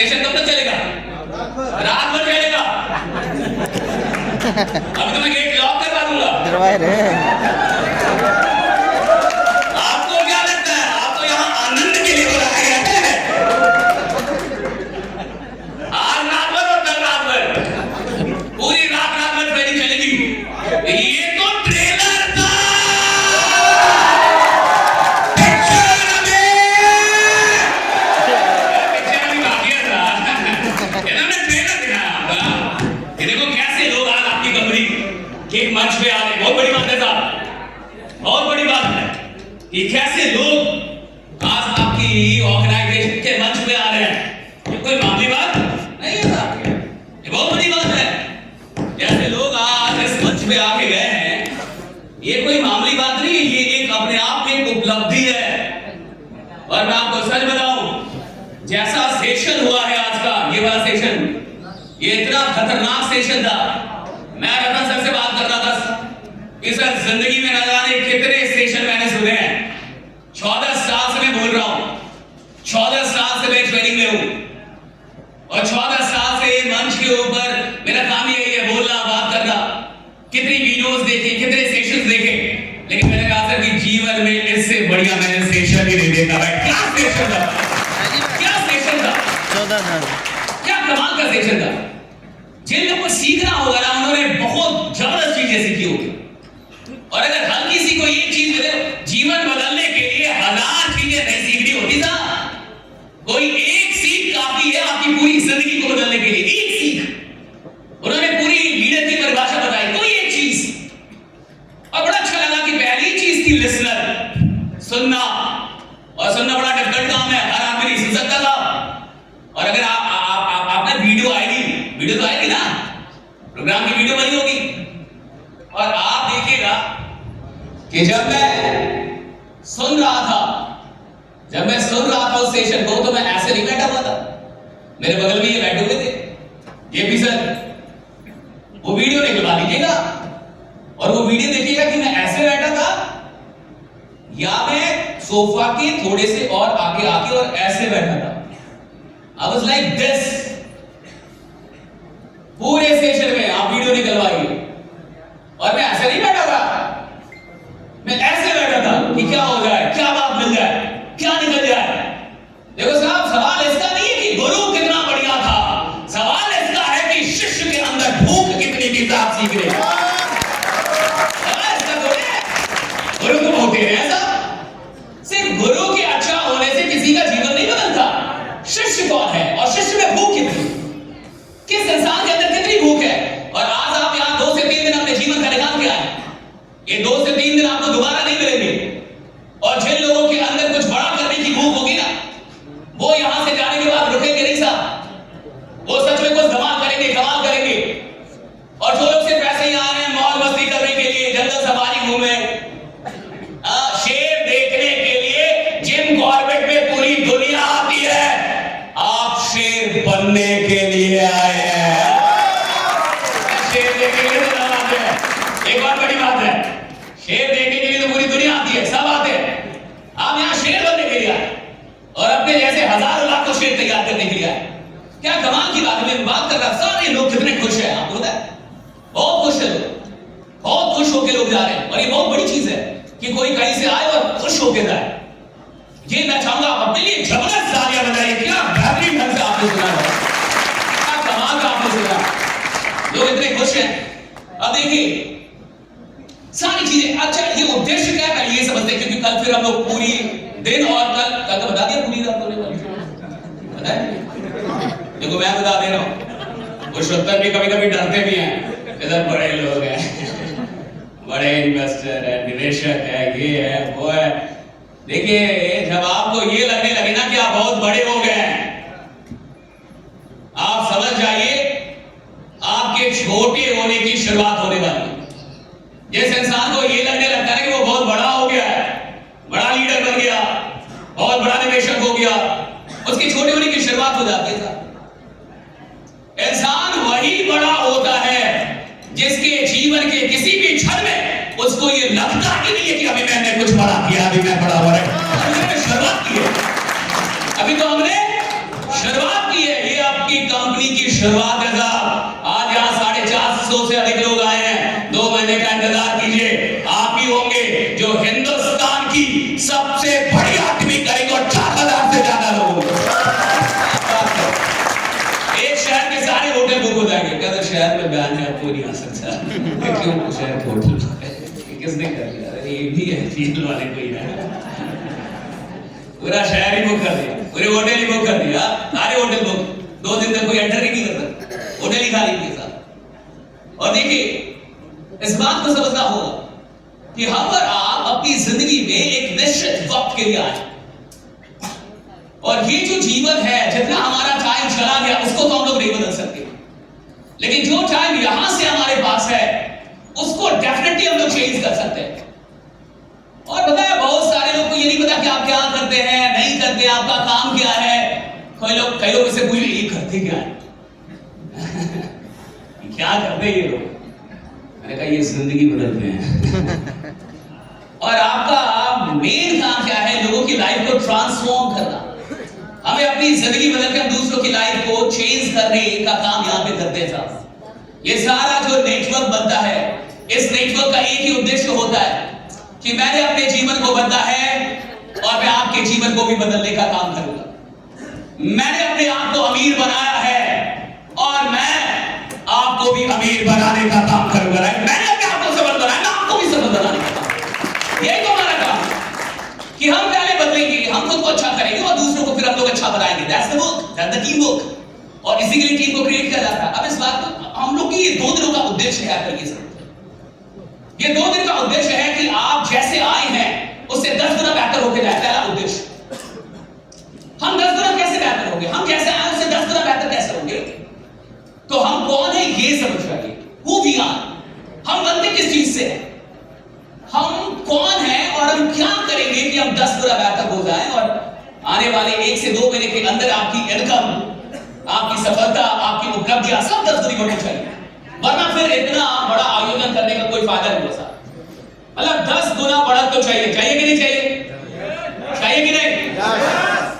Session कब तक चलेगा? रात भर चलेगा। अभी तो मैं गेट लॉक करवा दूंगा। आपको क्या लगता है आप तो यहाँ आनंद के लिए बुलाया गया है? आज रात भर और कल रात भर पूरी रात भर ट्रेनिंग चलेगी। ये तो ट्रेलर था। एक मंच पे आ रहे, बहुत बड़ी बात है साहब, बहुत बड़ी बात है कि कैसे लोग आज आपकी ऑर्गेनाइजेशन के मंच पे आ रहे हैं। ये कोई मामूली बात नहीं है साहब, ये बहुत बड़ी बात है। जैसे लोग आज इस मंच पे आके गए हैं, ये कोई मामूली बात नहीं है, ये एक अपने आप में एक उपलब्धि है। और मैं आपको सच बताऊं, जैसा सेशन हुआ है आज का, ये वाला सेशन, ये इतना खतरनाक सेशन था। मैं रतन सर से बात कर रहा था कि सर जिंदगी में न जाने कितने स्टेशन मैंने सुने हैं। 14 साल से मैं बोल रहा हूं, 14 साल से मैं ट्रेनिंग में हूं और 14 साल से मंच के ऊपर मेरा काम यही है, बोलना, बात करना। कितनी वीडियोस देखी, कितने सेशंस देखे, लेकिन मैंने कहा सर कि जीवन में इससे बढ़िया मैंने सेशन ही नहीं देखा। भाई क्या सेशन था, क्या सेशन था, 14 साल क्या कमाल का सेशन था। जिन लोगों को सीखना होगा ना, उन्होंने बहुत जबरदस्त चीजें सीखी होगी। और अगर हल्की सी कोई एक चीज मिले, जीवन बदलने के लिए 1000 चीजें नहीं सीखनी होती था। कोई एक सीख काफी है आपकी पूरी जिंदगी को बदलने के लिए। एक सीख, उन्होंने पूरी लीडर की परिभाषा बताई, कोई एक चीज। और बड़ा अच्छा लगा कि पहली चीज थी लिसनर, सुनना। और सुनना बड़ा डिफिकल्ट काम है, हर आदमी नहीं सुन सकता था। और अगर आपने वीडियो तो आएगी ना, प्रोग्राम की वीडियो बनी होगी, और आप देखिएगा कि जब मैं सुन रहा था उस सेशन को, तो मैं ऐसे नहीं बैठा हुआ था, मेरे बगल में ये बैठे हुए थे। ये भी सर वो वीडियो निकलवा दीजिएगा और वो वीडियो देखिएगा कि मैं ऐसे बैठा था या मैं सोफा के थोड़े से और आगे आके और ऐसे बैठा था। I was like this। पूरे सेशन में आप वीडियो निकलवाइए, और मैं ऐसे नहीं बैठा था, मैं ऐसे बैठा था कि क्या हो जाए, क्या बात मिल जाए, क्या निकल जाए। देखो साहब, सवाल इसका नहीं है कि गुरु कितना बढ़िया था, सवाल इसका है कि शिष्य के अंदर भूख कितनी थी आप सीख रहे। इसका थोड़े गुरु तो होते हैं साहब, सिर्फ गुरु के अच्छा होने से किसी का जीवन नहीं बदलता। शिष्य कौन है और शिष्य में भूख कितनी, किस इंसान के अंदर कितनी भूख है। और आज आप यहाँ 2 से 3 दिन अपने जीवन का निकाल के आए, ये 2 से 3 दिन आपको दोबारा नहीं मिलेंगे। और जिन लोगों के अंदर कुछ बड़ा करने की भूख होगी ना, वो यहां से जाने के बाद रुकेंगे नहीं साहब, वो सच में कुछ धमाल करेंगे, कमाल करेंगे। और जो लोग सिर्फ ऐसे ही आ रहे हैं मौज मस्ती करने के लिए, जंगल सफारी घूमे, शेर देखने के लिए जिम कॉर्बेट में पूरी दुनिया आती है, आप शेर बनने के लिए आए हैं। शेर देखने के लिए तो आते हैं, एक और बड़ी बात है, शेर देखने के लिए तो पूरी दुनिया आती है, सब आते हैं। आप यहाँ शेर बनने के लिए आए और अपने जैसे हजारों लाखों शेर तैयार करने के लिए आए। क्या कमाल की बात है। मैं बात कर रहा, सारे लोग कितने खुश हैं, आपको पता है, बहुत खुश है लोग, बहुत खुश होकर लोग जा रहे हैं। और ये बहुत बड़ी चीज है कि कोई कहीं से आए और खुश होकर जाए। ये मैं चाहूंगा आप अपने लिए जबरदस्त तालियां बजाइए। क्या बेहतरीन ढंग से आपने सुना है, क्या कमाल का आपने सुना, लोग इतने खुश हैं। अब देखिए सारी चीजें, अच्छा ये उद्देश्य क्या है ये समझते हैं, क्योंकि कल फिर हम लोग पूरी दिन, और कल तो बता दिया पूरी रात होने वाली है, देखो मैं बता दे रहा हूँ, पुरुषोत्तम भी कभी कभी डरते भी हैं, इधर बड़े लोग हैं, बड़े इन्वेस्टर है, निवेशक है, ये है वो है। देखिए जब आपको ये लगने लगे ना कि आप बहुत बड़े हो गए हैं, आप समझ जाइए आपके छोटे होने की शुरुआत होने वाली है। जिस इंसान को ये लगने लगता है कि वो बहुत बड़ा हो गया है, बड़ा लीडर बन गया, बहुत बड़ा निवेशक हो गया, उसकी छोटे होने की शुरुआत हो जाती है। इंसान वही बड़ा होता है जिसके जीवन के किसी भी क्षण में उसको ये लगता ही नहीं है कि अभी मैंने कुछ बड़ा किया, अभी मैं बड़ा हो रहा है, शुरुआत की है, अभी तो हमने शुरुआत की है। ये शुरुआत है साहब। आज यहाँ 450 से अधिक लोग आए हैं। 2 महीने का इंतजार कीजिए, आप ही होंगे जो हिंदुस्तान की सबसे बड़ी आदमी करेंगे और 4000 से ज्यादा लोग। एक शहर के सारे होटल बुक हो जाएंगे। कहते शहर में बयान है, कोई नहीं आ सकता। क्यों शहर के होटल किसने कर दिया? ये भी है, फील्ड वाले कोई है। पूरा शहर ही बुक कर दिया, पूरे होटल ही बुक कर दिया, सारे होटल बुक। 2 दिन तक कोई एंटर ही नहीं कर सकता, होटल ही खाली के साथ। और देखिए, इस बात को समझना होगा कि हम और आप अपनी जिंदगी में एक निश्चित वक्त के लिए आए, और ये जो जीवन है, जितना हमारा टाइम चला गया उसको तो हम लोग नहीं बदल सकते, लेकिन जो टाइम यहां से हमारे पास है उसको डेफिनेटली हम लोग चेंज कर सकते हैं। और बताया, बहुत सारे लोग को ये नहीं पता कि आप क्या करते हैं, नहीं करते, आपका काम क्या है। कई लोग इसे पूछे ये करते क्या है? क्या करते ये लोग? मैंने कहा ये जिंदगी बदलते हैं। और आपका मेन काम क्या है? लोगों की लाइफ को ट्रांसफॉर्म करना। हमें अपनी जिंदगी बदल के हम दूसरों की लाइफ को चेंज करने का काम यहाँ पे करते हैं साहब। ये सारा जो नेटवर्क बनता है, इस नेटवर्क का एक ही उद्देश्य होता है कि मैंने अपने जीवन को बदला है और मैं आपके जीवन को भी बदलने का काम करूंगा। मैंने अपने आप को अमीर बनाया है और मैं आपको भी अमीर बनाने का काम करूंगा। मैंने अपने आप को सफल बनाया, आपको भी सफल बनाने का काम। यही तो हमारा काम है कि हम पहले बदलेंगे, हम खुद को अच्छा करेंगे और दूसरों को फिर हम लोग अच्छा बनाएंगे। That's the work, that's the team work. और इसी के लिए टीम को क्रिएट किया जाता है। अब इस बात को हम लोग की ये 2 दिनों का उद्देश्य है करके सर। ये 2 दिन का उद्देश्य है कि आप जैसे आए हैं उससे 10 गुना बेहतर होके जाए। पहला उद्देश्य, हम 10 गुना कैसे बेहतर होंगे? हम जैसे आए उससे 10 गुना बेहतर कैसे होंगे? तो हम कौन है ये समझ जाइए। Who we are, हम बनते किस चीज से हैं, हम कौन है और हम क्या करेंगे कि हम 10 गुना बेहतर हो जाएं और आने वाले 1 से 2 महीने के अंदर आपकी इनकम, आपकी सफलता, आपकी उपलब्धियां सब 10 गुनी बढ़नी चाहिए। वरना फिर इतना बड़ा आयोजन करने का कोई फायदा नहीं होता। मतलब 10 गुना बढ़त तो चाहिए, चाहिए कि नहीं चाहिए? चाहिए कि नहीं?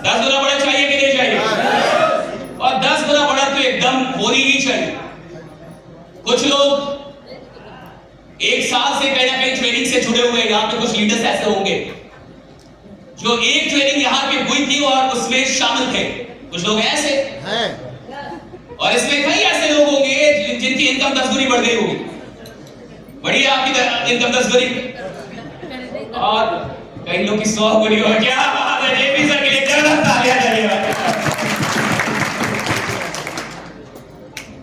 10 गुना बढ़त चाहिए कि नहीं चाहिए? और 10 गुना बढ़त तो एकदम होनी ही चाहिए। कुछ लोग 1 साल से कहीं ना कहीं ट्रेनिंग से जुड़े हुए, यहाँ पे कुछ लीडर्स ऐसे होंगे जो एक ट्रेनिंग यहाँ पे हुई थी और उसमें शामिल थे। कुछ लोग ऐसे हैं और इसमें कई ऐसे लोग होंगे जिनकी इनकम 10 गुनी बढ़ गई होगी। बढ़िया आपकी इनकम 10 गुनी और कई लोग की 100 गुनी हो। क्या बात है, ये भी सर के लिए जबरदस्त तालियां चाहिए।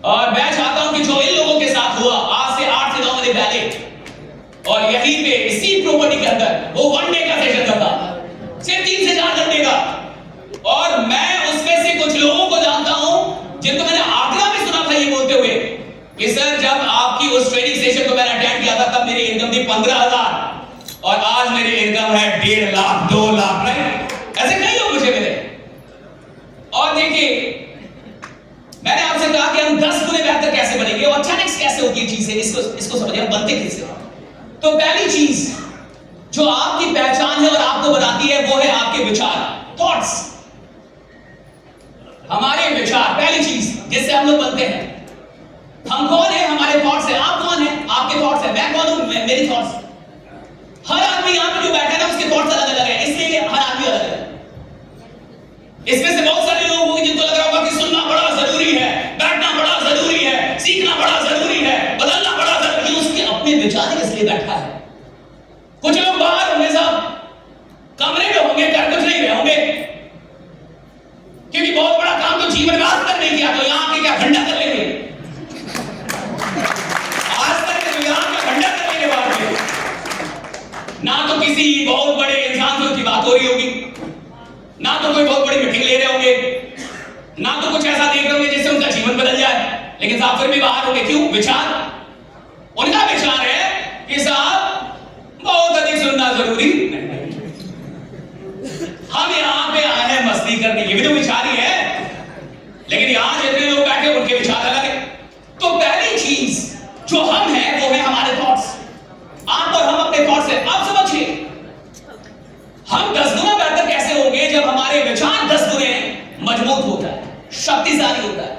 और मैं चाहता हूं कि जो इन लोगों के साथ हुआ आज से 8 से 9 महीने पहले, और यहीं पे इसी प्रॉपर्टी के अंदर वो 1 डे का सेशन था, सिर्फ 3 से 4 घंटे का। और मैं उसमें से कुछ लोगों को जानता हूं जिनको मैंने आगरा में सुना था ये बोलते हुए कि सर जब आपकी उस ट्रेनिंग सेशन को मैंने अटेंड किया था तब मेरी इनकम थी 15,000 और आज मेरी इनकम है 1.5 लाख 2 लाख। ऐसे कई लोग मुझे मिले। और देखिए, मैंने आपसे कहा कि हम 10 गुने बेहतर कैसे बनेंगे और अचानक कैसे होती है चीजें, इसको समझिए, हम बनते किससे। तो पहली चीज जो आपकी पहचान है और आपको बनाती है वो है आपके विचार, थॉट्स। हमारे विचार पहली चीज जिससे हम लोग बनते हैं। हम कौन है? हमारे थॉट्स है। आप कौन है? आपके थॉट्स है। मैं कौन हूं? मेरी थॉट्स। हर आदमी यहां पे जो बैठा है ना उसके थॉट्स अलग अलग है, इसलिए हर आदमी अलग है। इसमें से बहुत सारे लोग होंगे जिनको लग रहा होगा कि सुनना बड़ा जरूरी है, बैठना बड़ा जरूरी है, सीखना बड़ा जरूरी है, बदलना बड़ा जरूरी है। उसके अपने विचार इसलिए बैठा है। कुछ लोग बाहर होंगे साहब, कमरे में होंगे, कर कुछ नहीं रहे होंगे क्योंकि बहुत बड़ा काम तो जीवन में आज तक नहीं किया, तो यहां के क्या घंटा कर लेंगे? आज तक तो यहां का घंटा कर लेंगे बाहर में। ना तो किसी बहुत बड़े इंसान की बात हो रही होगी, ना तो कोई बहुत बड़ी मीटिंग ले रहे होंगे, ना तो कुछ ऐसा देख रहे होंगे जिससे उनका जीवन बदल जाए, लेकिन साहब फिर भी बाहर होंगे। क्यों? विचार। उनका विचार है कि साहब बहुत अधिक सुनना जरूरी नहीं, हम यहां पे आए हैं मस्ती करने, ये भी तो विचार ही है। लेकिन यहां जितने लोग बैठे उनके विचार अलग है। तो पहली चीज जो हम हैं वो है हमारे थॉट्स। आप और हम अपने थॉट्स हैं। आप समझिए, हम 10 गुना बेहतर कैसे होंगे जब हमारे विचार 10 गुने मजबूत होता है, शक्तिशाली होता है।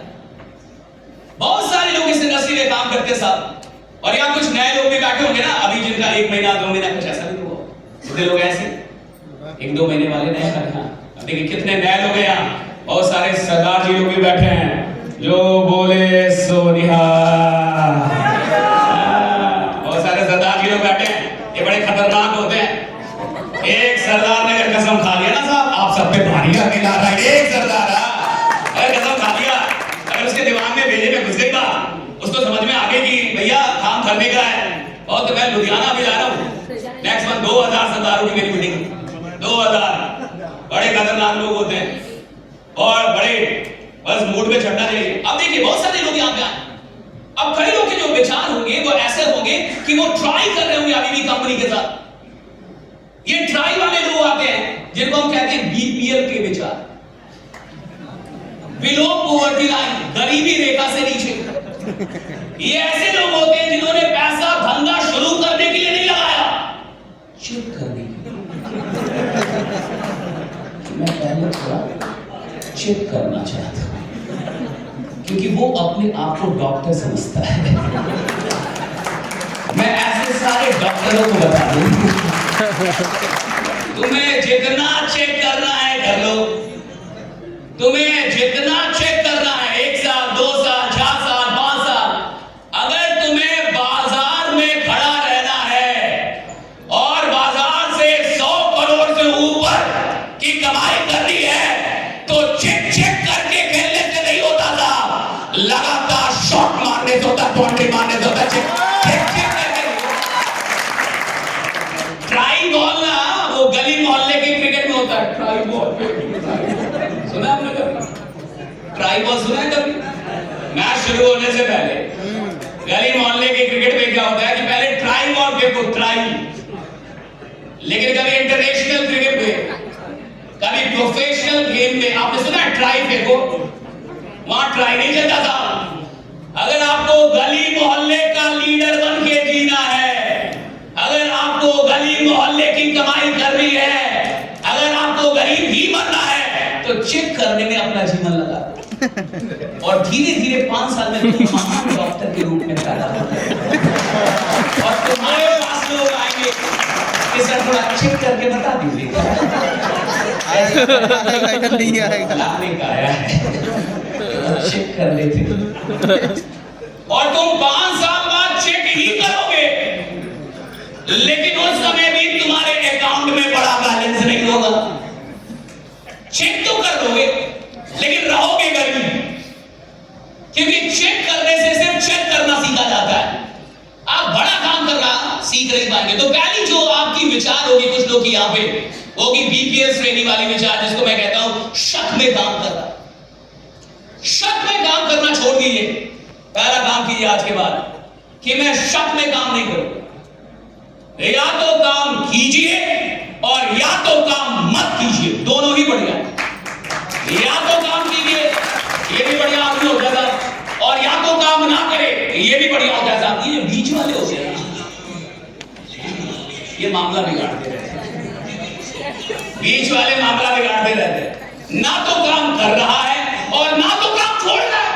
बहुत सारे लोग इस इंडस्ट्री में काम करते साहब, और यहाँ कुछ नए लोग भी बैठे होंगे ना अभी, जिनका 1 महीना 2 महीना कुछ ऐसा नहीं हुआ। कितने लोग ऐसे 1-2 महीने वाले नए बैठे हैं? अब देखिए कितने नए लोग हैं यहाँ। बहुत सारे सरदार जी लोग भी बैठे हैं जो बोले सो निहाल। बहुत सारे सरदार जी लोग बैठे हैं, ये बड़े खतरनाक होते हैं। एक सरदार ने अगर कसम खा लिया ना साहब, आप सब पे भारी अकेला रहा है। एक सरदार अगर कसम खा लिया, अगर उसके दिमाग में भेजे में घुस गई बात, उसको समझ में आ गई कि भैया काम करने का है। और तो मैं लुधियाना भी जा रहा हूँ नेक्स्ट मंथ, 2000 सरदारों की मेरी मीटिंग। 2000 बड़े खतरनाक लोग होते हैं और बड़े बस मूड में चढ़ना चाहिए। अब देखिए बहुत सारे लोग यहाँ पे आए, अब कई लोग के जो विचार होंगे वो ऐसे होंगे कि वो ट्राई कर रहे होंगे अभी भी कंपनी के साथ। ये ट्राई वाले लोग आते हैं जिनको हम कहते हैं बीपीएल के विचार, बिलो पॉवर्टी लाइन, गरीबी रेखा से नीचे। ये ऐसे लोग होते हैं जिन्होंने पैसा धंधा शुरू करने के लिए नहीं लगाया, चेक करने के लिए। मैं पहले थोड़ा चेक करना चाहता हूं क्योंकि वो अपने आप को डॉक्टर समझता है। मैं ऐसे सारे डॉक्टरों को बता दूं, तुम्हें जितना चेक करना है कर लो, तुम्हें जितना चेक करना है 1 साल 2 साल 4 साल 5 साल, अगर तुम्हें बाजार में खड़ा रहना है और बाजार से 100 करोड़ से ऊपर की कमाई करनी है तो चेक चेक करके खेलने से नहीं होता था, लगातार शॉट मारने से होता, 20 मारने से होता। चेक चेक ट्राई बॉल ना, वो गली मोहल्ले के क्रिकेट में होता है ट्राई बॉल। सुना आपने कभी ट्राई बॉल? सुना है कभी? मैच शुरू होने से पहले गली मोहल्ले के क्रिकेट में क्या होता है कि पहले ट्राई बॉल फेंको, ट्राई। लेकिन कभी इंटरनेशनल क्रिकेट में, कभी प्रोफेशनल गेम में आपने सुना है ट्राई फेंको? वहां ट्राई नहीं चलता था। अगर आपको गली मोहल्ले का लीडर बन के जीना है, अगर आपको गली मोहल्ले की कमाई करनी है, अगर आपको गरीब ही बनना है तो चेक करने में अपना जीवन लगा और धीरे धीरे 5 साल में तुम महान डॉक्टर के रूप में पैदा होगे। और तुम्हारे पास लोग आएंगे कि सर थोड़ा चेक करके बता दीजिए। चेक कर लेते और तुम 5 साल बाद चेक ही करोगे, लेकिन उस समय भी तुम्हारे अकाउंट में बड़ा बैलेंस नहीं होगा। चेक तो कर दोगे लेकिन रहोगे गरीब, क्योंकि चेक करने से सिर्फ चेक करना सीखा जाता है। आप बड़ा काम करना सीख नहीं पाएंगे। तो पहली जो आपकी विचार होगी कुछ लोग की यहाँ पे होगी बीपीएल श्रेणी वाली विचार, जिसको मैं कहता हूं शक में काम करना। शक में काम करना छोड़ दीजिए। पहला काम कीजिए आज के बाद कि मैं शक में काम नहीं करूंगा। या तो काम कीजिए और या तो काम मत कीजिए, दोनों ही बढ़िया। या तो काम कीजिए, ये भी बढ़िया आदमी होता था, और या तो काम ना करे, ये भी बढ़िया होता था। ये बीच वाले होते हैं, ये मामला बिगाड़ते रहते, बीच वाले मामला बिगाड़ते रहते। ना तो काम कर रहा है और ना तो काम छोड़ रहा है,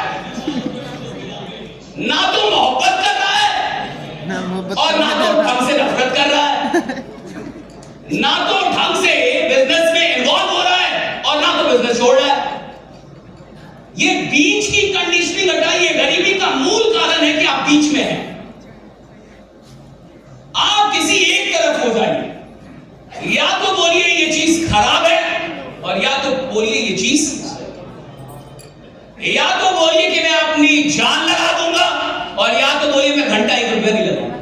ना तो मोहब्बत कर रहा है और ना तो ढंग से नफरत कर रहा है, ना तो ढंग से बिजनेस में इन्वॉल्व हो रहा है और ना तो बिजनेस छोड़ रहा है। ये बीच की कंडीशनिंग हटाइए। गरीबी का मूल कारण है कि आप बीच में हैं। आप किसी एक तरफ हो जाइए, या तो बोलिए ये चीज खराब है और या तो बोलिए ये चीज, या तो बोलिए कि मैं अपनी जान लगा दूंगा और या तो बोलिए मैं घंटा 1 रुपया नहीं लगाऊंगा।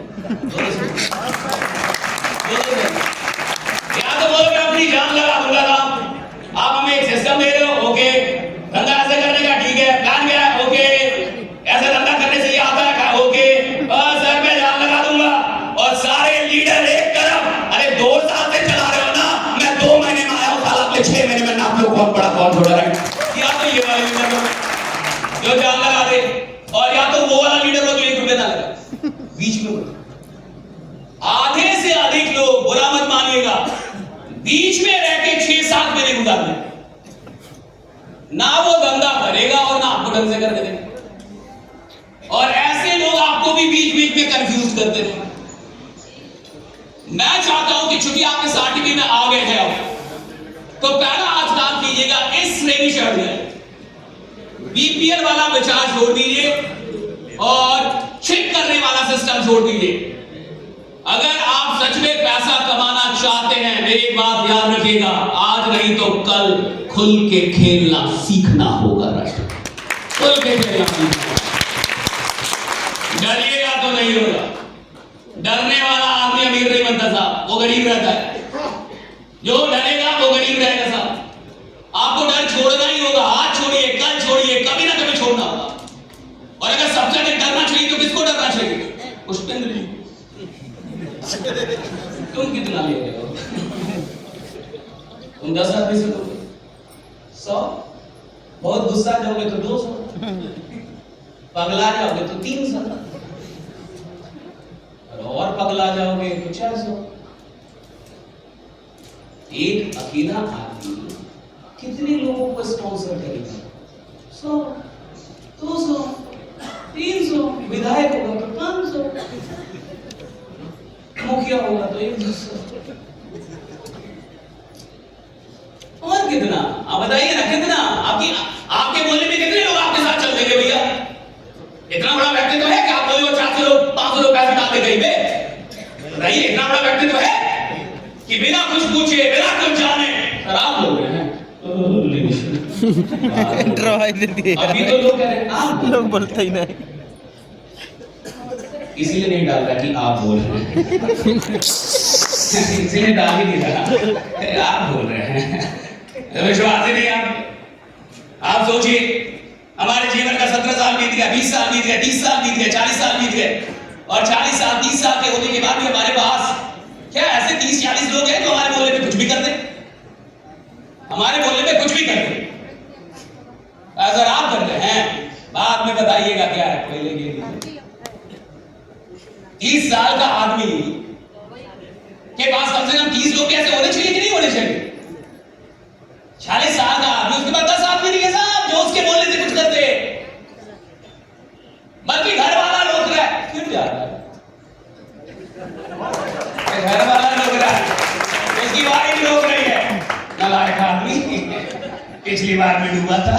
या तो बोलो मैं अपनी जान लगा दूंगा। आप हमें एक सिस्टम दे रहे हो, ओके, धंधा ऐसे करने का ठीक है, प्लान क्या है, ओके, ऐसे धंधा करने से ये आता है, ओके, सर मैं जान लगा दूंगा। और सारे लीडर एक तरफ, अरे 2 साल से चला रहे हो ना, मैं 2 महीने में आया हूं, साल अगले 6 महीने में नाप लो कौन बड़ा कौन छोटा है। या तो ये वाला लीडर जो जान लगा दे और या तो वो वाला लीडर हो जो 1 रुपया ना लगा, बीच में। आधे से अधिक लोग, बुरा मत मानिएगा, बीच में रह के 6-7 महीने गुजारने, ना वो धंधा करेगा और ना आपको ढंग से करने देगा। यूज करते रहे। मैं चाहता हूं कि चूंकि आपके सर्टिफिकेट में आ गए हैं अब, तो पहला आज काम कीजिएगा, इस श्रेणी से हट जाए, बीपीएल वाला विचार छोड़ दीजिए और चेक करने वाला सिस्टम छोड़ दीजिए। अगर आप सच में पैसा कमाना चाहते हैं, मेरी बात याद रखिएगा, आज नहीं तो कल खुल के खेलना सीखना होगा। राष्ट्र खुल के खेलना सीखना, डरिएगा तो नहीं होगा। डरने वाला आदमी अमीर नहीं बनता साहब, वो गरीब रहता है। जो डरेगा वो गरीब रहेगा साहब। आपको डर छोड़ना ही होगा, आज छोड़िए, कल छोड़िए, कभी ना कभी छोड़ना होगा। और अगर सबसे अधिक डरना चाहिए तो किसको डरना चाहिए? पुष्पेंद्र जी। तुम कितना ले रहे हो? तुम 10 आदमी से दोगे 100, बहुत गुस्सा जाओगे तो 200, पगला जाओगे तो 300, और पगला जाओगे तो 400। एक अकेला आदमी कितने लोगों को स्पॉन्सर करेगा? 100, 200, 300, विधायक होगा तो 500, मुखिया होगा तो 100, और कितना? आप बताइए ना, कितना? आपके बोलने में कितने लोग आपके साथ चल देंगे भैया? इतना बड़ा व्यक्ति तो है कि आप बोले 400 लोग 500 लोग पैसे डाल दे कहीं पे? बताइए, इतना बड़ा व्यक्ति तो है कि बिना कुछ पूछे, बिना कुछ जाने खराब लोग हैं। अभी तो लोग कह रहे हैं आप, लोग बोलते ही नहीं, इसीलिए नहीं डाल रहा कि आप बोल रहे हैं। इसीलिए डाल ही नहीं रहा, आप बोल रहे हैं। विश्वास ही नहीं आप सोचिए, हमारे जीवन का 17 साल बीत गया, 20 साल बीत गया, 30 साल बीत गया, 40 साल बीत गए, और 40 साल 30 साल के होने के बाद भी हमारे पास क्या ऐसे 30-40 लोग हैं जो हमारे बोलने पे कुछ भी करते, हमारे बोलने पे कुछ भी करते। अगर आप करते हैं, बाद में बताइएगा क्या है। पहले ये 30 साल का आदमी के पास कम से कम 30 लोग कैसे होने चाहिए कि नहीं होने चाहिए? 40 साल का आदमी, उसके पास 10 आदमी नहीं है साहब जो उसके बोलने से कुछ करते, बल्कि घर वाला रोक रहा है, फिर जा रहा है, घर वाला रोक रहा है, उसकी वाइफ रोक रही है। नालायक आदमी, पिछली बार में डूबा था,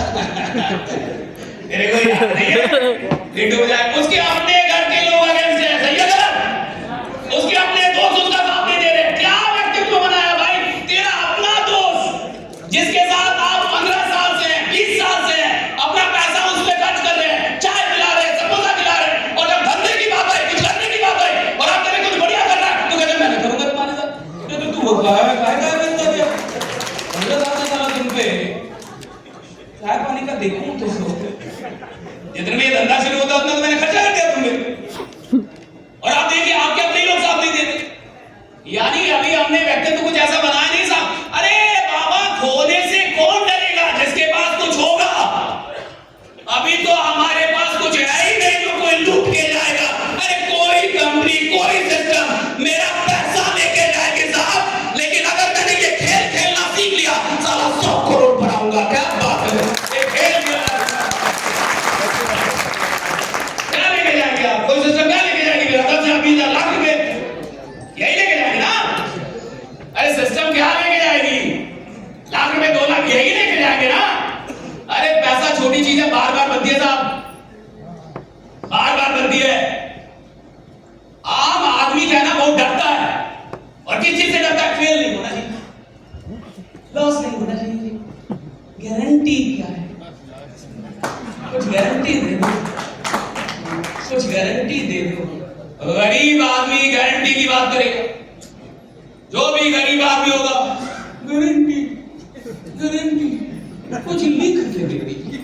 तेरे को याद नहीं है? डूब जाए। उसके अपने घर के लोग अगेंस्ट है, सही है गलत? उसके अपने दोस्त उसका साथ नहीं दे रहे। क्या व्यक्तित्व बनाया भाई? तेरा अपना दोस्त जिसके साथ आप 15 साल से हैं, 20 साल से हैं, अपना पैसा उस पे खर्च कर रहे हैं, चाय पिला रहे हैं, समोसा खिला रहे हैं, और जब धंधे की बात आई, कुछ करने की बात आई, और आप तेरे कुछ बढ़िया कर रहा है, तो कहते मैंने करूंगा तुम्हारे साथ। तू होगा तुम पे चाय पानी का देखूं तो जितने में ये धंधा शुरू होता उतना तो मैंने खर्चा कर दिया तुमने, और आप देखिए आपके अपने लोग साथ नहीं देते। यानी अभी हमने व्यक्तित्व कुछ ऐसा बनाया नहीं साहब। अरे बाबा, खोने से कौन डरेगा जिसके पास कुछ होगा? अभी तो हमारे पास कुछ है ही नहीं जो कोई लूट के जाएगा। अरे कोई कंपनी, कोई सिस्टम मेरा पैसा लेके जाएगी साहब, लेकिन अगर मैंने ये खेल खेलना सीख लिया, साला 100 करोड़ बनाऊंगा। क्या बात है, ये खेल क्या लेके जाएंगे आप? कोई सिस्टम क्या लेके जाएगी? मेरा 10 या 20 लाख रुपए यही लेके जाएंगे ना? अरे सिस्टम क्या लेके जाएगी? लाख रुपए 2 लाख यही लेके जाएंगे ना? अरे पैसा छोटी चीज है, बार बार बनती है साहब, बार बार बनती है। आम आदमी क्या है ना, बहुत डरता है, और किस चीज से डरता है? फेल नहीं होना चाहिए, लॉस नहीं होना चाहिए। गारंटी क्या है? कुछ गारंटी दे दो, कुछ गारंटी दे दो। गरीब आदमी गारंटी की बात करेगा, जो भी गरीब आदमी होगा गारंटी गारंटी। कुछ लिख के दे दीजिए,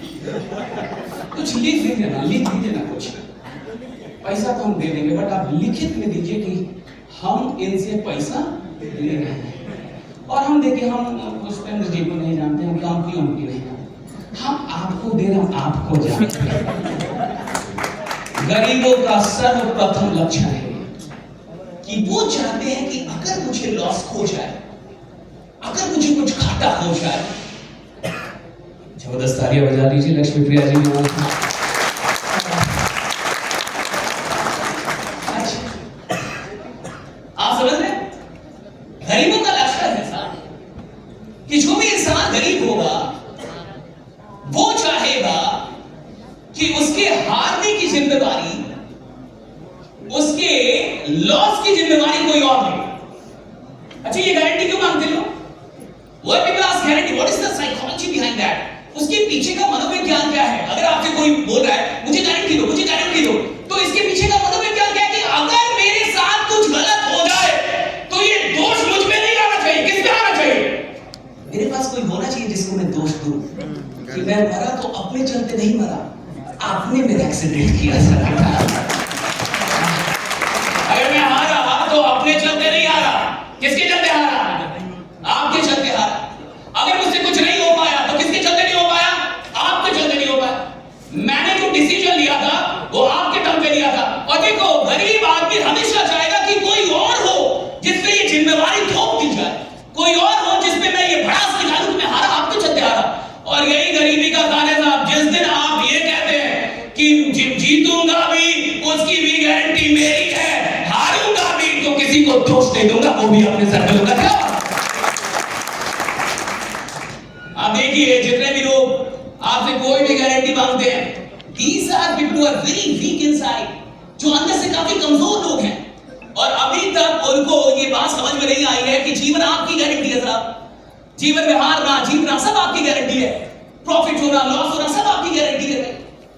कुछ लिख दीजिए ना, लिख दीजिए ना कुछ। पैसा तो हम दे देंगे, बट आप लिखित में दीजिए कि हम इनसे पैसा ले रहे हैं, और हम देखिए हम पुष्पेंद्र जी को नहीं जानते, हम कंपनी उनकी नहीं जानते, हम आपको दे रहे हैं, आपको जानते हैं। गरीबों का सर्वप्रथम लक्ष्य है कि वो चाहते हैं कि अगर मुझे लॉस हो जाए, अगर मुझे कुछ घाटा हो जाए। जबरदस्त तालियां बजा दीजिए लक्ष्मी प्रिया जी ने। हारने की जिम्मेदारी, उसके लॉस की जिम्मेदारी कोई और नहीं। अच्छा, ये गारंटी क्यों मांगते लोग? Why people ask guarantee? What is the psychology behind that? उसके पीछे का मनोविज्ञान क्या है? अगर आपसे कोई बोल रहा है मुझे गारंटी दो, मुझे गारंटी दो, तो इसके पीछे का मनोविज्ञान क्या है कि अगर मेरे साथ कुछ गलत हो जाए तो ये दोष मुझ पे नहीं आना चाहिए। किस पे आना चाहिए? मेरे पास कोई होना चाहिए जिसको मैं दोष दूं कि मैं मरा तो अपने चलते नहीं मरा, आपने मेरा एक्सीडेंट किया सर। अगर मैं हारा तो अपने चलते नहीं हारा, किसके चलते हारा? आपके चलते हारा। अगर मुझसे कुछ नहीं हो पाया तो किसके चलते नहीं हो पाया? आपके चलते नहीं हो पाया। मैंने जो डिसीजन लिया था वो आपके दम पे लिया था। और देखो, गरीब आदमी हमेशा चाहेगा कि कोई और हो जिस पे ये जिम्मेवारी थोप दी जाए, कोई और हो जिस पे मैं ये भड़ास निकालूं कि मैं हारा, आपके चलते हारा। और यही गरीबी का कारण है साहब। जिस दिन आप ये कहते हैं कि जीतूंगा भी, उसकी भी गारंटी मेरी है, हारूंगा भी तो किसी को दोष नहीं दूंगा, वो भी अपने सर पे लूंगा। क्या आप देखिए, जितने भी लोग आपसे कोई भी गारंटी मांगते हैं, these are people who are very weak inside, जो अंदर से काफी कमजोर लोग हैं। और अभी तक उनको ये बात समझ में नहीं आई है कि जीवन आपकी गारंटी है साहब। जीवन में हारना जीतना सब आपकी गारंटी है, प्रॉफिट होना लॉस होना सब आपकी गारंटी है।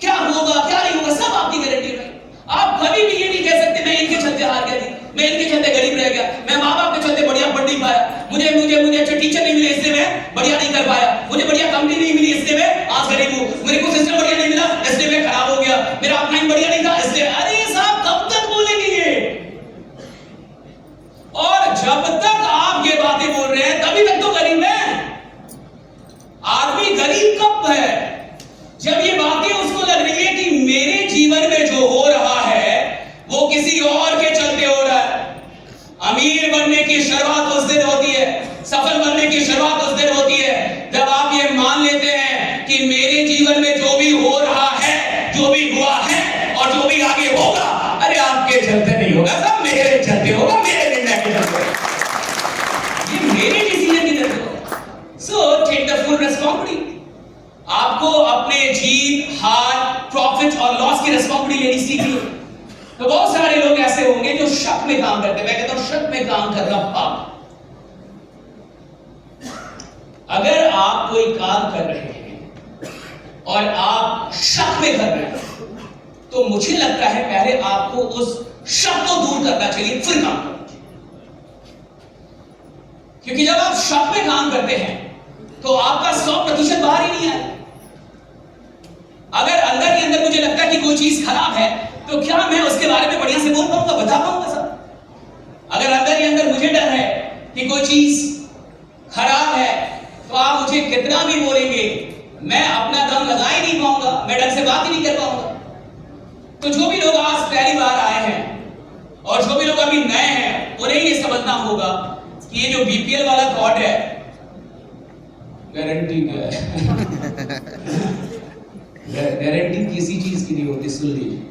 क्या होगा क्या नहीं होगा सब आपकी गारंटी है। आप कभी भी ये नहीं कह सकते मैं इनके चलते हार गया थी, मैं इनके चलते गरीब रह गया, मैं माँ बाप के चलते बढ़िया पढ़ नहीं पाया, मुझे मुझे मुझे अच्छे टीचर नहीं मिले इसलिए मैं बढ़िया नहीं कर पाया, मुझे बढ़िया कंपनी नहीं मिली इसलिए मैं आज गरीब हूँ, मेरे को सिस्टम बढ़िया नहीं मिला इसलिए मैं खराब हो गया, मेरा अपलाइन बढ़िया नहीं था इसलिए। अरे साहब, कब तक बोलेंगे ये? और जब तक आप ये बातें बोल रहे हैं तभी तक तो गरीब है। आदमी गरीब कब है? जब ये बातें उसको लग रही है कि मेरे जीवन में जो हो रहा है वो किसी और के चलते हो रहा है। अमीर बनने की शुरुआत उस दिन होती है, सफल बनने की शुरुआत उस दिन होती है जब आप ये मान लेते हैं कि मेरे जीवन में जो भी हो रहा है, जो भी हुआ है और जो भी आगे होगा, अरे आपके चलते नहीं होगा, सब मेरे चलते होगा, मेरे निर्णय के चलते, ये मेरे डिसीजन की चलते होगा। So take the full responsibility. आपको अपने जीत हार, प्रॉफिट और लॉस की रिस्पांसिबिलिटी लेनी सीखिए। तो बहुत सारे लोग ऐसे होंगे जो शक में काम करते हैं। मैं कहता हूं शक में काम करना पाप। अगर आप कोई काम कर रहे हैं और आप शक में कर रहे हैं तो मुझे लगता है पहले आपको उस शक को दूर करना चाहिए, फिर काम करना चाहिए। क्योंकि जब आप शक में काम करते हैं तो आपका 100% बाहर ही नहीं आया। अगर अंदर ही अंदर मुझे लगता है कि कोई चीज खराब है तो क्या मैं उसके बारे में बढ़िया से बोल पाऊंगा, बता पाऊंगा सब? अगर अंदर ही अंदर मुझे डर है कि कोई चीज खराब है तो आप मुझे कितना भी बोलेंगे, मैं अपना दम लगा ही नहीं पाऊंगा, मैं डर से बात ही नहीं कर पाऊंगा। तो जो भी लोग आज पहली बार आए हैं और जो भी लोग अभी नए हैं, उन्हें ये समझना होगा कि ये जो बीपीएल वाला थॉट है, गारंटी क्या है? गारंटी किसी चीज की नहीं होती, सुन लीजिए।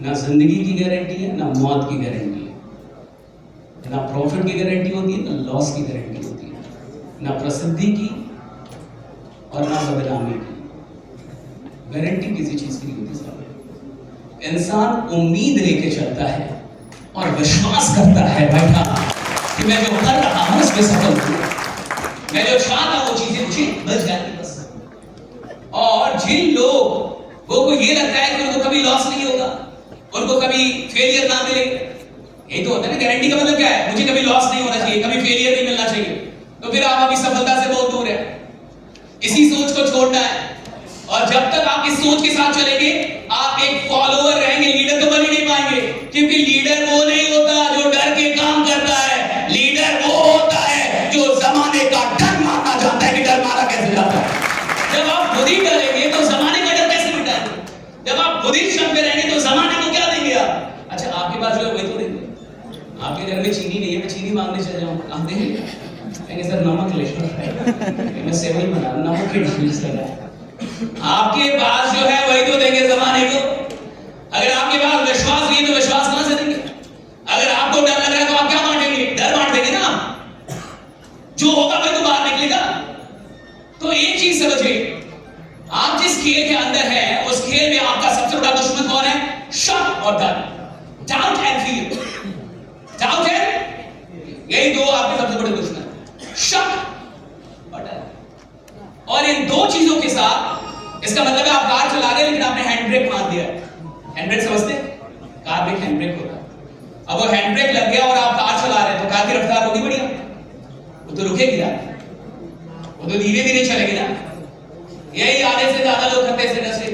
ना जिंदगी की गारंटी है, ना मौत की गारंटी है, ना प्रॉफिट की गारंटी होती है, ना लॉस की गारंटी होती है, ना प्रसिद्धि की और ना बदनामी की। गारंटी किसी चीज की नहीं होती साहब। इंसान उम्मीद लेके चलता है और विश्वास करता है बैठा कि मैं जो कर रहा हूं उसमें सफल हूं, मैं जो चाहता वो चीजें मुझे मिल जाती बस। और जिन लोग को ये लगता है कि उनको कभी लॉस नहीं होगा, उनको कभी फेलियर ना मिले, यही तो होता है ना। गारंटी का मतलब क्या है? मुझे कभी लॉस नहीं होना चाहिए, कभी फेलियर नहीं मिलना चाहिए। तो फिर आप अभी सफलता से बहुत दूर है। इसी सोच को छोड़ना है। और जब तक आप इस सोच के साथ चलेंगे, आप एक फॉलोअर रहेंगे, लीडर तो बन ही नहीं पाएंगे। क्योंकि लीडर वो नहीं होता जो डर के काम करता है, लीडर वो होता है जो जमाने का डर मारना जानता है कि डर मारा कैसे जाता है। जब आप खुद ही डरेंगे तो जमाने का डर कैसे मिटाएंगे? जब आप खुद ही शक में रहेंगे तो जमाने को क्या देंगे आप? अच्छा, आपके पास जो है वही तो देंगे। आपके घर में चीनी नहीं है, मैं चीनी मांगने चले जाऊँ, आप देंगे? कहेंगे सर नमक ले लो, मैं सेवई बना नमक की डिश कर रहा है। आपके पास जो है वही तो देंगे जमाने को। अगर आपके पास विश्वास नहीं है तो विश्वास कहां से देंगे? अगर आपको डर लग रहा है तो आप क्या बांटेंगे? डर बांट देंगे ना आप। जो होगा वही तो बाहर निकलेगा। तो एक चीज समझिए, आप जिस खेल के अंदर हैं उस खेल में आपका सबसे बड़ा कौन है? शक और डर, डाउट एंड फियर। डाउट है, यही दो आपके सबसे बड़े दुश्मन, शक और डर। और इन दो चीजों के साथ, इसका मतलब है आप कार चला रहे हैं लेकिन आपने हैंड ब्रेक मार दिया है। हैंड ब्रेक समझते? कार ब्रेक हैंड ब्रेक होता है। अब वो हैंड ब्रेक लग गया और आप कार चला रहे हैं तो कार की रफ्तार होगी बढ़िया, वो तो रुकेगी ना, वो तो धीरे धीरे चलेगी ना। यही आधे से ज्यादा लोग करते हैं ऐसे,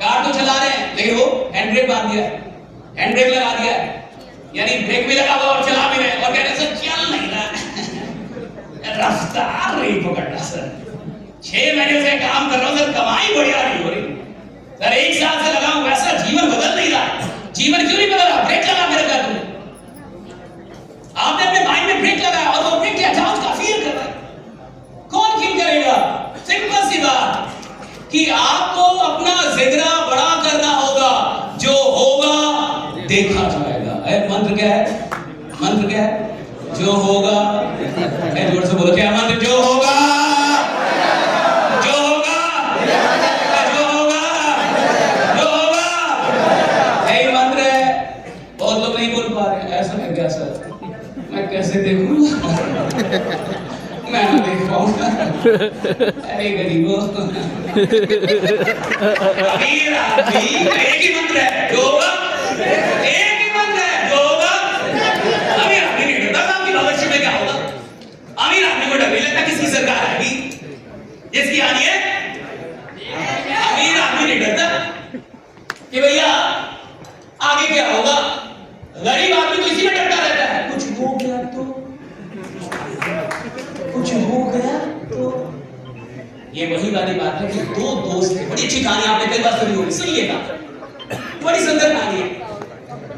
कार तो चला रहे हैं लेकिन वो हैंड ब्रेक मार दिया है, हैंड ब्रेक लगा दिया है, यानी ब्रेक भी लगा हुआ और चला भी रहे और कह रहे सर चल नहीं रहा रफ्तार नहीं पकड़ना सर, 6 महीने से काम कर रहा हूं सर, कमाई बढ़िया नहीं हो रही सर, 1 साल से लगा हूं, वैसा जीवन बदल नहीं रहा। जीवन क्यों नहीं बदल रहा? ब्रेक लगा के रखा तुमने, आपने अपने माइंड में ब्रेक लगाया और वो ब्रेक क्या डाउट का फील कर रहा है। कौन फील करेगा? सिंपल सी बात कि आपको अपना जिगरा बड़ा करना होगा, जो होगा देखा जाएगा। मंत्र क्या है? मंत्र क्या है? जो होगा, जोर से बोलो, क्या मंत्र? जो होगा, जो होगा, जो होगा, जो होगा, यही मंत्र है। बहुत लोग नहीं बोल पा रहे, ऐसा है क्या सर, मैं कैसे देखूंगा, मैं ना देख पाऊंगा, अरे गरीबों, अमीर आदमी, एक ही मंत्र है, जो होगा, एक ही मंत्र है, जो होगा। अमीर आदमी नहीं डरता आपकी भविष्य में क्या होगा, अमीर आदमी को डर नहीं लगता किसकी सरकार आएगी, जिसकी आनी है। अमीर आदमी नहीं डरता कि भैया आगे क्या होगा, गरीब आदमी तो इसी में डरता रहता है, कुछ हो गया तो, कुछ हो गया तो। ये वही वाली बात है कि दो दोस्त थे, बड़ी अच्छी कहानी आपने कई बार सुनी होगी, सुनिएगा, बड़ी सुंदर कहानी है।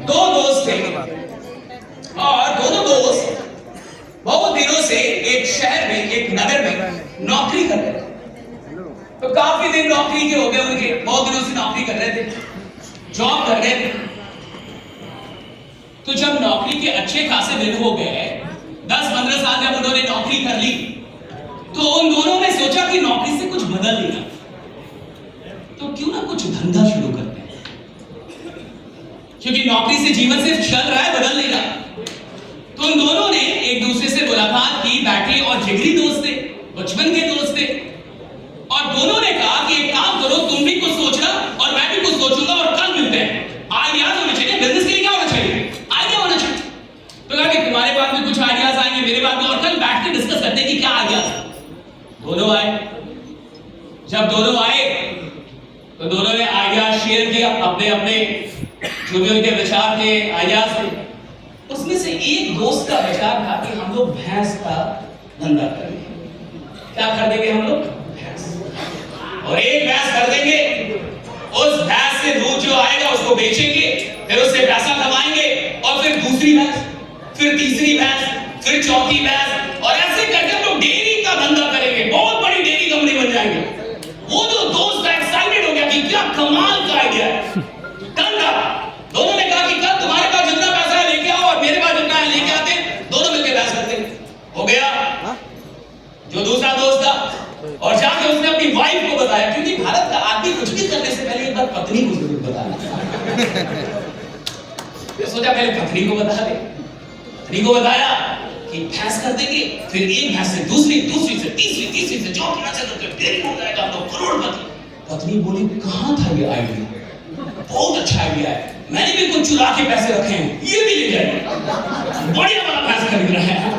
दो दोस्त थे और दोनों दोस्त बहुत दिनों से एक शहर में, एक नगर में नौकरी कर रहे थे। तो काफी दिन नौकरी के हो गए उनके, बहुत दिनों से नौकरी कर रहे थे, जॉब कर रहे थे। तो जब नौकरी के अच्छे खासे दिन हो गए, 10-15 साल जब उन्होंने नौकरी कर ली, तो उन दोनों ने सोचा कि नौकरी से कुछ बदल लेना, तो क्यों ना कुछ धंधा शुरू करते हैं, क्योंकि नौकरी से जीवन सिर्फ चल रहा है, बदल नहीं रहा। तो उन दोनों ने एक दूसरे से मुलाकात की, बैठे और जिगरी दोस्त थे, बचपन के दोस्त थे, और दोनों ने कहा कि एक काम करो, तुम भी कुछ सोचना और मैं भी कुछ सोचूंगा और कल मिलते हैं। आइडियाज होने चाहिए, बिजनेस के लिए क्या होना चाहिए? आइडिया होना चाहिए। तो कहा कि तुम्हारे पास में कुछ आइडियाज आएंगे, मेरे पास में, और कल बैठ के डिस्कस करते हैं कि क्या आइडियाज। दोनों आए, जब दोनों आए तो दोनों ने आइडियाज शेयर किया, अपने अपने जो भी उनके विचार थे, आइडियाज थे। उसमें से एक दोस्त का विचार था कि हम लोग भैंस का धंधा करेंगे। क्या कर देंगे हम लोग? भैंस, और एक भैंस कर देंगे, उस भैंस से दूध जो आएगा उसको बेचेंगे, फिर उससे पैसा कमाएंगे, और फिर दूसरी भैंस, फिर तीसरी भैंस, फिर चौथी भैंस, और ऐसे करके हम लोग डेयरी का धंधा करेंगे, बहुत बड़ी डेयरी कंपनी बन जाएंगे। वो जो दोस्त एक्साइटेड हो गया कि क्या कमाल का आइडिया है, धंधा। दोनों ने कहा कि कल तुम्हारे पास जितना पैसा है लेके आओ और मेरे पास जितना है लेके आते, दोनों मिलकर भैंस करते। हो गया। जो दूसरा दोस्त था और जाके उसने अपनी वाइफ को बताया, क्योंकि भारत का आदमी कुछ भी करने से पहले एक बार पत्नी को जरूर बताना। सोचा पहले पत्नी को बता दे, पत्नी को बताया कि भैंस कर देंगे, फिर एक भैंस से दूसरी, दूसरी से तीसरी, तीसरी से चौथी, ऐसे करके डेयरी हो जाएगा तो करोड़पति। पत्नी बोली कहां था ये आइडिया, बहुत अच्छा आइडिया है, मैंने भी कुछ चुरा के पैसे रखे हैं, ये भी ले जाएंगे, बढ़िया वाला भैंस खरीद रहे हैं।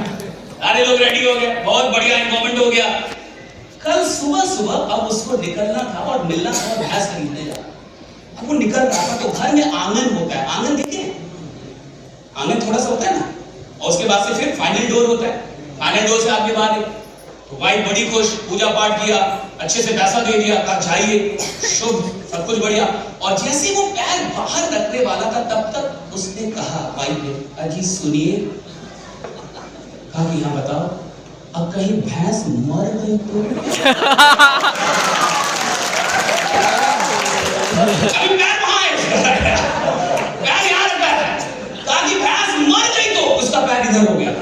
सारे लोग रेडी हो गए, बहुत बढ़िया इन्वॉल्वमेंट हो गया। कल सुबह सुबह अब उसको निकलना था और मिलना था और भैंस खरीदने जाना। अब वो निकल रहा था तो घर में आंगन होता है, आंगन देखिए, आंगन थोड़ा सा होता है ना, और उसके बाद से फिर फाइनल डोर होता है, फाइनल डोर से आगे बाहर। तो वाइफ बड़ी खुश, पूजा पाठ किया, अच्छे से पैसा दे दिया, कहा जाइए, शुभ, सब कुछ बढ़िया। और जैसे वो पैर बाहर रखने वाला था तब तक उसने कहा, वाइफ ने, अजी सुनिए, कहा कि यहाँ बताओ, अब कहीं भैंस मर गई तो? अभी पैर वहां है, पैर यहाँ रखा है, कहा कि भैंस मर गई तो? उसका पैर इधर हो गया।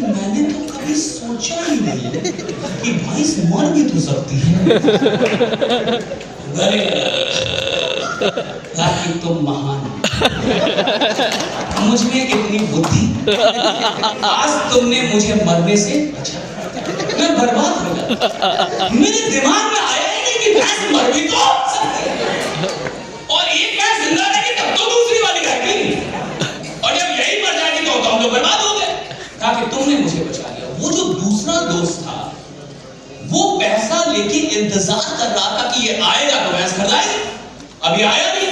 मैंने तो कभी सोचा ही नहीं कि भैंस मर गई तो तो सकती है। ताकि तुम महान मुझमें इतनी बुद्धि, आज तुमने मुझे मरने से बचा, मैं बर्बाद हो गया। मेरे दिमाग में आया ही नहीं कि भैंस मर भी तो सकती है और एक भैंस जिंदा रहेगी तब तो दूसरी वाली रहेगी, और जब यही मर जाएगी तो हम लोग बर्बाद हो गए। ताकि तुमने मुझे बचा लिया। वो जो दूसरा दोस्त था वो पैसा लेके इंतजार कर रहा था कि ये आएगा तो भैंस खरीदाएगी, अभी आया नहीं।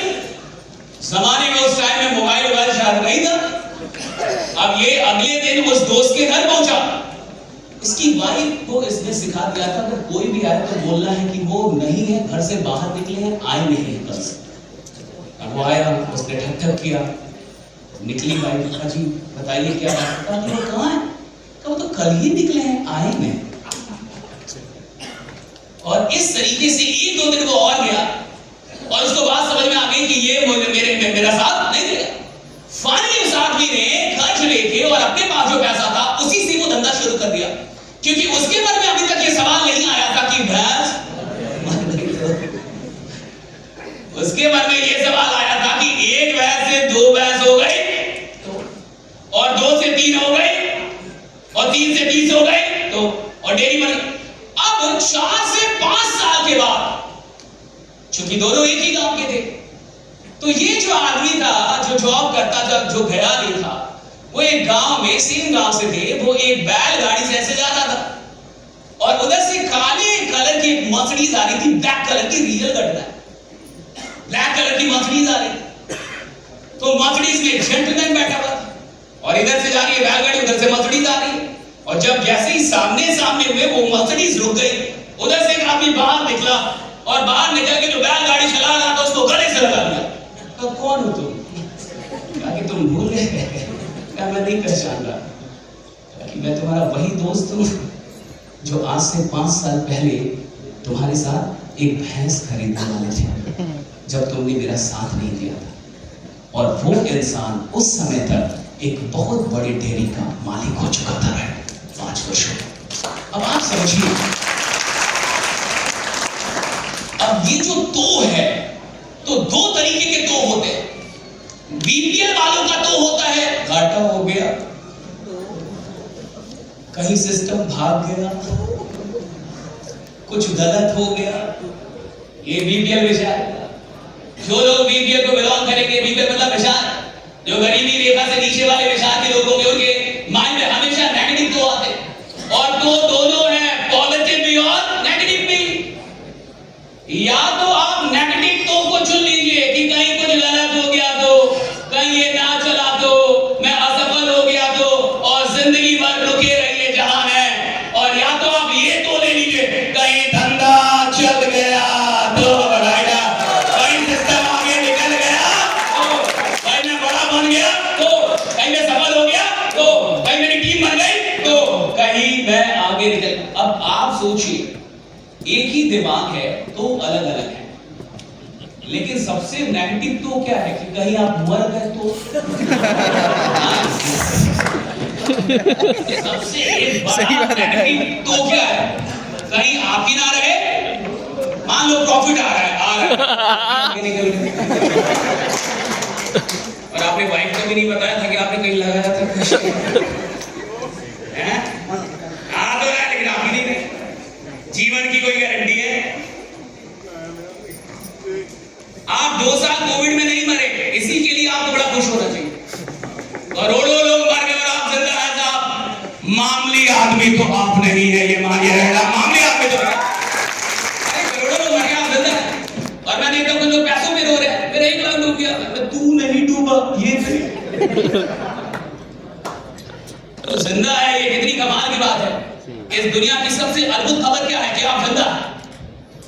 जमाने में उस टाइम में मोबाइल शायद नहीं था। अब ये अगले दिन उस दोस्त के घर पहुंचा। इसकी वाइफ को इसने सिखा दिया था अगर कोई भी आए तो बोलना है कि वो नहीं है, घर से बाहर निकले हैं, आए नहीं है कल से। अब वो आया, उसने ठक ठक किया, निकली वाइफ, जी बताइए क्या बात है? वो कहाँ है? वो तो कल ही निकले हैं, आए नहीं। और इस तरीके से एक दो दिन वो और गया और उसको बात समझ में आ गई कि ये मेरा साथ नहीं देगा। फाइनली उस आदमी ने खर्च लेके और अपने पास जो पैसा था उसी से वो धंधा शुरू कर दिया, क्योंकि उसके मन में अभी तक ये सवाल नहीं आया था कि भैंस, उसके मन में ये सवाल आया था कि एक भैंस से 2 भैंस हो गई और 2 से 3 हो गई और 3 से 20 हो गई तो, और डेयरी बन गई। अब 4 से 5 साल के बाद, चूंकि दोनों एक ही गांव के थे, तो ये जो आदमी था जो जॉब करता था, जो गया नहीं था, वो एक गांव में, सेम गांव से थे, वो एक बैलगाड़ी से ऐसे जा रहा था और उधर से काले कलर की मर्सिडीज आ रही थी, ब्लैक कलर की, रियल घटना है, ब्लैक कलर की मर्सिडीज आ रही थी। तो मर्सिडीज में जेंटलमैन बैठा हुआ था और इधर से जा रही है बैलगाड़ी, उधर से मर्सिडीज आ रही है, और जब जैसे ही सामने सामने हुए वो मर्सिडीज रुक गई। उधर से एक आदमी बाहर निकला और बाहर निकल के जो बैलगाड़ी चला रहा था उसको गले से लगा दिया। तो कौन हो तुम? कि तुम भूल गए? क्या मैं नहीं पहचान रहा कि मैं तुम्हारा वही दोस्त हूँ जो आज से 5 साल पहले तुम्हारे साथ एक भैंस खरीदने वाले थे जब तुमने मेरा साथ नहीं दिया था। और वो इंसान उस समय तक एक बहुत बड़े डेयरी का मालिक हो चुका था 5 वर्षों। अब आप समझिए, अब ये जो दो है, तो 2 तरीके के दो होते हैं। बीपीएल वालों का तो होता है घाटा हो गया, कहीं सिस्टम भाग गया, कुछ गलत हो गया, ये बीपीएल विचार। जो लोग बीपीएल को बिलोंग करेंगे, बीपीएल मतलब विचार, जो गरीबी रेखा से नीचे वाले विचार के लोगों के, उनके माइंड में हमेशा नेगेटिव तो आते, और तो दोनों है, पॉजिटिव भी और नेगेटिव भी। या तो आप नेगेटिव तो को चुन लीजिए कि कहीं कुछ गलत हो गया तो, कहीं ये ना चला तो, मैं असफल हो गया तो, और जिंदगी भर रुके रहिए जहां है। और या तो आप ये तो ले लीजिए, कहीं धंधा चल गया तो, कहीं सिस्टम आगे निकल गया तो, कहीं मैं बड़ा बन गया तो, कहीं मैं सफल हो गया तो, कहीं मेरी टीम बन गई तो, कहीं मैं आगे निकल। अब आप सोचिए, एक ही दिमाग है, 2 अलग अलग है, लेकिन सबसे नेगेटिव तो क्या है कि कहीं आप मर गए तो। सबसे एक बड़ा नेगेटिव तो क्या है, कहीं आप ही ना रहे, मान लो प्रॉफिट आ रहा है निकल गए, और आपने वाइफ को भी नहीं बताया था कि आपने कहीं लगाया था, आ तो रहा लेकिन आप ही नहीं रहे। जीवन की कोई गारंटी है? आप 2 साल कोविड में नहीं मरे, इसी के लिए आपको बड़ा खुश होना चाहिए। करोड़ों लोग मर गए और आप जिंदा हैं साहब। मामूली आदमी तो आप नहीं है, ये मानिए रहेगा, मामूली आदमी तो करोड़ों लोग मर गए, आप जिंदा हैं। और मैं देखता हूं कुछ लोग पैसों में रो रहे हैं, मेरा 1 लाख डूब गया, तू नहीं डूबा, ये तो जिंदा है, ये कितनी कमाल की बात है। इस दुनिया की सबसे अद्भुत खबर क्या है कि आप जिंदा।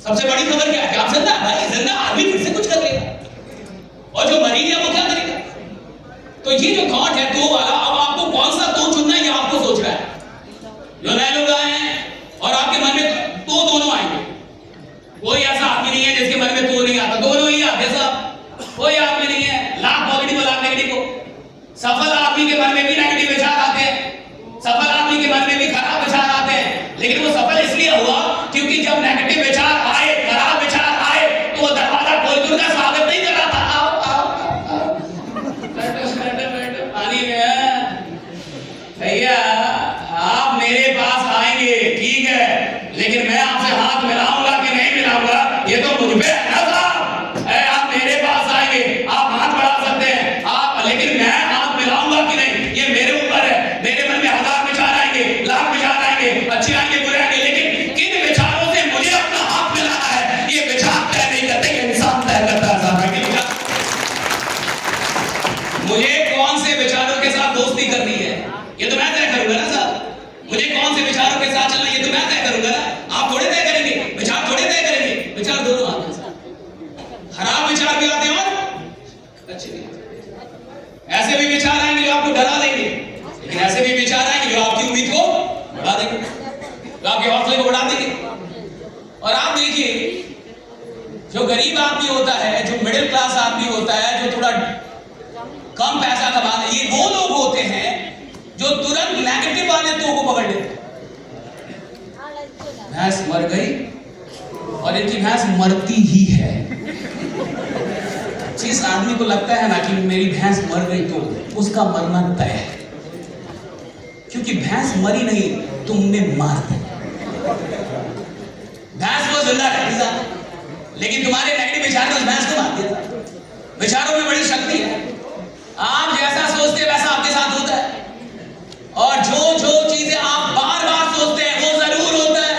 सबसे बड़ी खबर क्या है कि आप जिंदा। भाई जिंदा आदमी फिर से कुछ कर लेगा, और जो मरी गया वो क्या करेगा? तो ये जो थॉट है 2 वाला, अब आपको कौन सा 2 चुनना है ये आपको सोचना है। जो नए लोग आए हैं और आपके मन में 2 दोनों आएंगे, कोई ऐसा आदमी नहीं है जिसके मन में 2 नहीं आता, दोनों ही आते साहब। कोई आदमी नहीं है, लाख पॉजिटिव लाख नेगेटिव। सफल आदमी के मन में भी नेगेटिव विचार आते हैं, सफल आदमी के मन में भी खराब विचार आते हैं, लेकिन वो सफल इसलिए हुआ क्योंकि जब ये तो मुझ पे है ना साहब। आप मेरे पास आएंगे, आप हाथ बढ़ा सकते हैं आप, लेकिन मैं हाथ मिलाऊंगा कि नहीं ये मेरे ऊपर है। मेरे मन में 1000 विचार आएंगे, लाख विचार आएंगे, अच्छे आएंगे, बुरे आएंगे, लेकिन किन विचारों से मुझे अपना हाथ मिलाना है ये विचार तय नहीं करते, ये इंसान तय करता है साहब। मुझे कौन से विचारों के साथ दोस्ती करनी है ये तो मैं तय करूंगा ना साहब। मुझे कौन से विचारों के साथ चलना ये तो मैं तय करूंगा ना, आप थोड़े तय करेंगे, विचार थोड़े तय करेंगे। विचार दोनों आते हैं, खराब विचार भी आते हैं और अच्छे भी। ऐसे भी विचार आएंगे जो आपको डरा देंगे, लेकिन ऐसे भी विचार आएंगे जो आपकी उम्मीद को बढ़ा देंगे, जो आपके हौसले को बढ़ा देंगे। और आप देखिए जो गरीब आदमी होता है, जो मिडिल क्लास आदमी होता है, जो थोड़ा कम पैसा कमाते हैं, ये वो लोग होते हैं जो तुरंत नेगेटिव वाले तो को पकड़ लेते हैं। भैंस मर गई और इनकी भैंस मरती ही है। जिस आदमी को लगता है ना कि मेरी भैंस मर गई तो उसका मरना तय है, क्योंकि भैंस मरी नहीं, तुमने मार दी। भैंस वो जिंदा रहती साहब, लेकिन तुम्हारे नेगेटिव विचार ने उस भैंस को मार दिया। विचारों में बड़ी शक्ति है, आप जैसा सोचते वैसा आपके साथ होता है, और जो जो चीजें आप बार बार सोचते हैं वो जरूर होता है।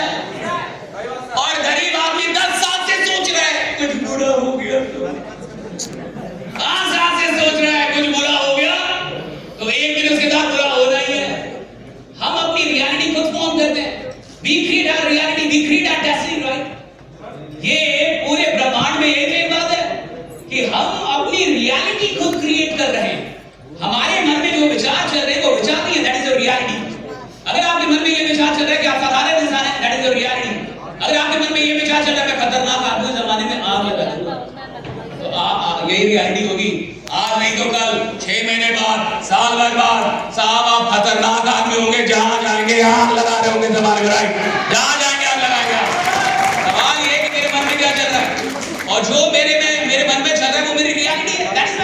और गरीब आदमी 10 साल से सोच रहा है कुछ बुरा हो गया, 5 साल से सोच रहा है कुछ बुरा हो गया, तो एक दिन उसके साथ बुरा होना ही है। हम अपनी रियलिटी खुद फॉर्म करते हैं, we create our reality, we create our destiny, right. ये पूरे ब्रह्मांड में एक बात है कि हम अपनी रियलिटी खुद क्रिएट कर रहे हैं। हमारे मन में जो विचार चल रहे हैं वो विचार नहीं है, दैट इज योर रियलिटी। अगर आपके मन में ये विचार चल रहा है कि आप साधारण इंसान हैं, दैट इज योर रियलिटी। अगर आपके मन में ये विचार चल रहा है मैं खतरनाक आदमी, जमाने में आग लगा दूंगा, तो यही रियलिटी होगी। आज नहीं तो कल, 6 महीने बाद, साल भर बाद साहब आप खतरनाक आदमी होंगे, जहां जाएंगे आग लगा रहे होंगे जमाने में, राइट। जहां जाएंगे आग लगाएंगे। सवाल ये कि मेरे मन में क्या चल रहा है, और जो मेरे मन में चल रहा है वो मेरी रियलिटी है, दैट इज